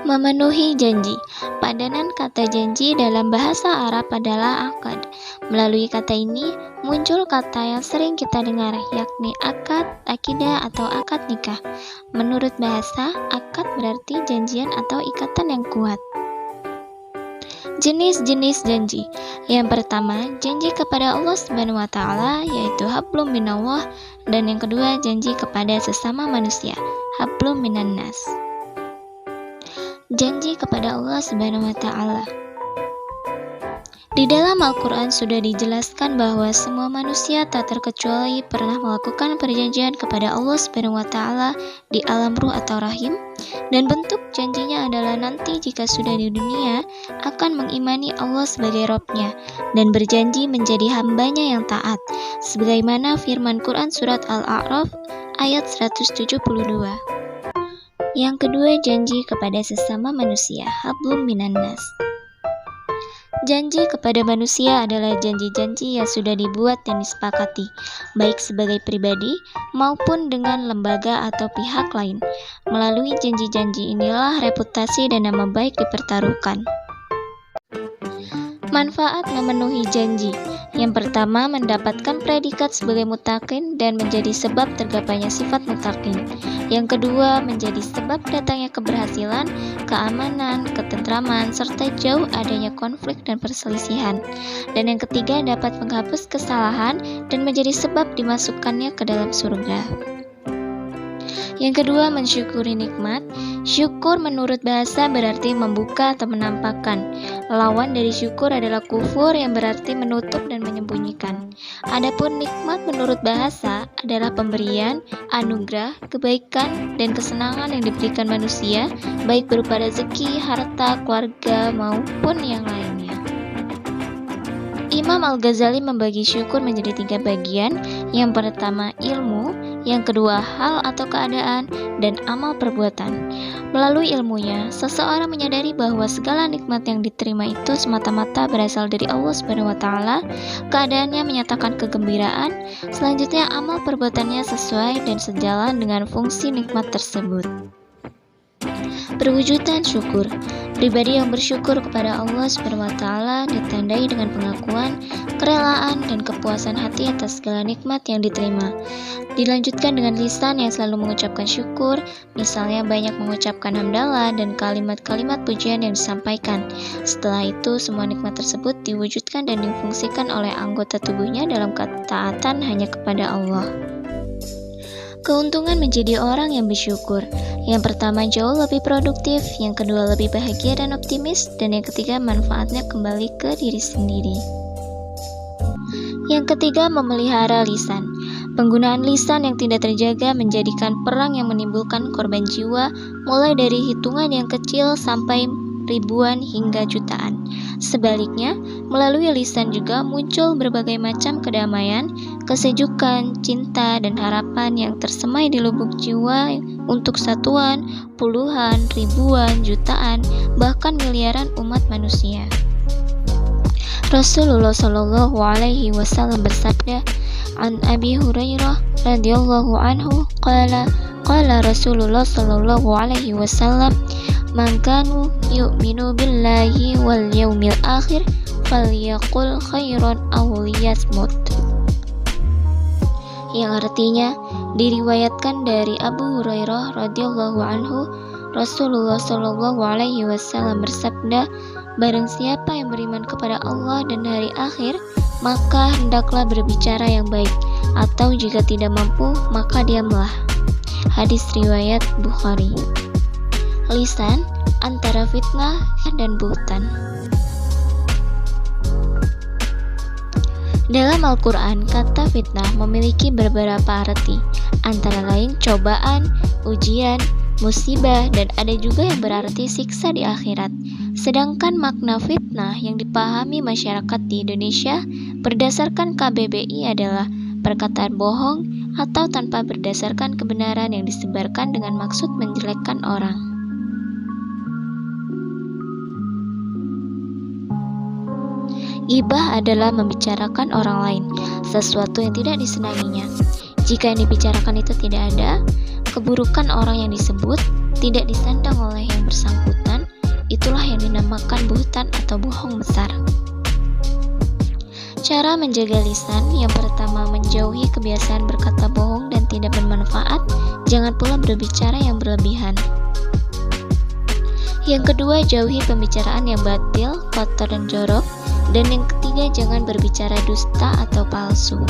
Memenuhi janji. Padanan kata janji dalam bahasa Arab adalah akad. Melalui kata ini, muncul kata yang sering kita dengar, yakni akad, akidah, atau akad nikah. Menurut bahasa, akad berarti janjian atau ikatan yang kuat. Jenis-jenis janji. Yang pertama, janji kepada Allah Subhanahu wa taala yaitu hablum minallah, dan yang kedua, janji kepada sesama manusia, hablum minan nas. Janji kepada Allah Subhanahu wa taala. Di dalam Al-Quran sudah dijelaskan bahwa semua manusia tak terkecuali pernah melakukan perjanjian kepada Allah Subhanahu wa taala di alam ruh atau rahim, dan bentuk janjinya adalah nanti jika sudah di dunia akan mengimani Allah sebagai Rabb-Nya dan berjanji menjadi hambanya yang taat, sebagaimana firman Quran surat Al-A'raf ayat 172. Yang kedua, janji kepada sesama manusia, hablum minan nas. Janji kepada manusia adalah janji-janji yang sudah dibuat dan disepakati, baik sebagai pribadi maupun dengan lembaga atau pihak lain. Melalui janji-janji inilah reputasi dan nama baik dipertaruhkan. Manfaat memenuhi janji. Yang pertama, mendapatkan predikat sebagai muttaqin dan menjadi sebab tergapainya sifat muttaqin. Yang kedua, menjadi sebab datangnya keberhasilan, keamanan, ketentraman, serta jauh adanya konflik dan perselisihan. Dan yang ketiga, dapat menghapus kesalahan dan menjadi sebab dimasukkannya ke dalam surga. Yang kedua, mensyukuri nikmat. Syukur menurut bahasa berarti membuka atau menampakkan. Lawan dari syukur adalah kufur yang berarti menutup dan menyembunyikan. Adapun nikmat menurut bahasa adalah pemberian, anugerah, kebaikan, dan kesenangan yang diberikan manusia, baik berupa rezeki, harta, keluarga, maupun yang lainnya. Imam Al-Ghazali membagi syukur menjadi 3 bagian. Yang pertama, ilmu. Yang kedua, hal atau keadaan, dan amal perbuatan. Melalui ilmunya, seseorang menyadari bahwa segala nikmat yang diterima itu semata-mata berasal dari Allah Subhanahu wa taala. Keadaannya menyatakan kegembiraan. Selanjutnya, amal perbuatannya sesuai dan sejalan dengan fungsi nikmat tersebut. Perwujudan syukur. Pribadi yang bersyukur kepada Allah Subhanahu wa taala ditandai dengan pengakuan, kerelaan, dan kepuasan hati atas segala nikmat yang diterima. Dilanjutkan dengan lisan yang selalu mengucapkan syukur, misalnya banyak mengucapkan hamdalah dan kalimat-kalimat pujian yang disampaikan. Setelah itu, semua nikmat tersebut diwujudkan dan difungsikan oleh anggota tubuhnya dalam ketaatan hanya kepada Allah. Keuntungan menjadi orang yang bersyukur. Yang pertama, jauh lebih produktif. Yang kedua, lebih bahagia dan optimis. Dan yang ketiga, manfaatnya kembali ke diri sendiri. Yang ketiga, memelihara lisan. Penggunaan lisan yang tidak terjaga menjadikan perang yang menimbulkan korban jiwa, mulai dari hitungan yang kecil sampai ribuan hingga jutaan. Sebaliknya, melalui lisan juga muncul berbagai macam kedamaian, kesejukan, cinta, dan harapan yang tersemai di lubuk jiwa untuk satuan, puluhan, ribuan, jutaan, bahkan miliaran umat manusia. Rasulullah Shallallahu Alaihi Wasallam bersabda, "An Abi Hurairah radhiyallahu anhu qala Rasulullah Shallallahu Alaihi Wasallam, man kanu yu'minu billahi wal yaumil akhir falyaqul khairan aw liyasmut." Yang artinya, diriwayatkan dari Abu Hurairah radhiyallahu anhu, Rasulullah Shallallahu Alaihi Wasallam bersabda, barang siapa yang beriman kepada Allah dan hari akhir, maka hendaklah berbicara yang baik, atau jika tidak mampu, maka diamlah. Hadis riwayat Bukhari. Lisan antara fitnah dan buhtan. Dalam Al-Quran, kata fitnah memiliki beberapa arti, antara lain cobaan, ujian, musibah, dan ada juga yang berarti siksa di akhirat. Sedangkan makna fitnah yang dipahami masyarakat di Indonesia berdasarkan KBBI adalah perkataan bohong atau tanpa berdasarkan kebenaran yang disebarkan dengan maksud menjelekkan orang. Ghibah adalah membicarakan orang lain, sesuatu yang tidak disenanginya. Jika yang dibicarakan itu tidak ada, keburukan orang yang disebut tidak disandang oleh yang bersangkutan, itulah yang dinamakan buhtan atau bohong besar. Cara menjaga lisan, yang pertama menjauhi kebiasaan berkata bohong dan tidak bermanfaat, jangan pula berbicara yang berlebihan. Yang kedua, jauhi pembicaraan yang batil, kotor dan jorok. Dan yang ketiga, jangan berbicara dusta atau palsu.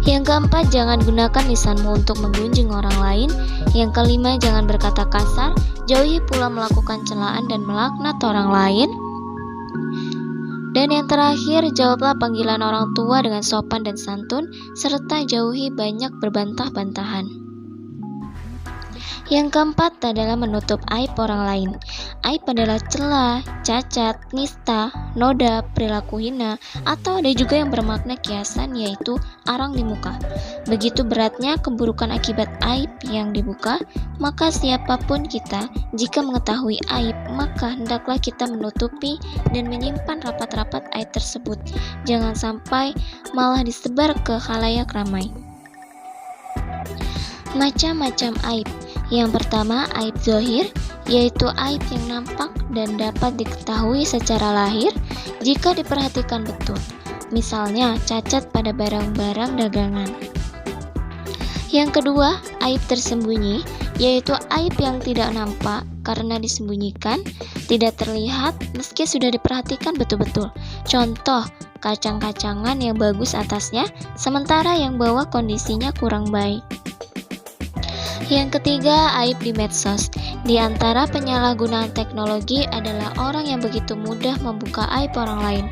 Yang keempat, jangan gunakan lisanmu untuk menggunjing orang lain. Yang kelima, jangan berkata kasar, jauhi pula melakukan celaan dan melaknat orang lain. Dan yang terakhir, jawablah panggilan orang tua dengan sopan dan santun, serta jauhi banyak berbantah-bantahan. Yang keempat adalah menutup aib orang lain. Aib adalah celah, cacat, nista, noda, perilaku hina, atau ada juga yang bermakna kiasan, yaitu arang di muka. Begitu beratnya keburukan akibat aib yang dibuka, maka siapapun kita, jika mengetahui aib, maka hendaklah kita menutupi dan menyimpan rapat-rapat aib tersebut. Jangan sampai malah disebar ke khalayak ramai. Macam-macam aib. Yang pertama, aib zohir, yaitu aib yang nampak dan dapat diketahui secara lahir jika diperhatikan betul. Misalnya, cacat pada barang-barang dagangan. Yang kedua, aib tersembunyi, yaitu aib yang tidak nampak karena disembunyikan, tidak terlihat meski sudah diperhatikan betul-betul. Contoh, kacang-kacangan yang bagus atasnya, sementara yang bawah kondisinya kurang baik. Yang ketiga, aib di medsos. Di antara penyalahgunaan teknologi adalah orang yang begitu mudah membuka aib orang lain.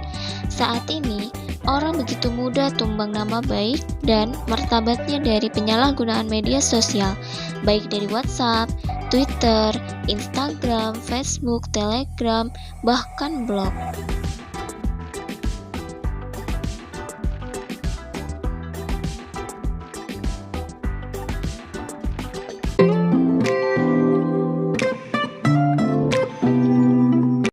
Saat ini, orang begitu mudah tumbang nama baik dan martabatnya dari penyalahgunaan media sosial, baik dari WhatsApp, Twitter, Instagram, Facebook, Telegram, bahkan blog.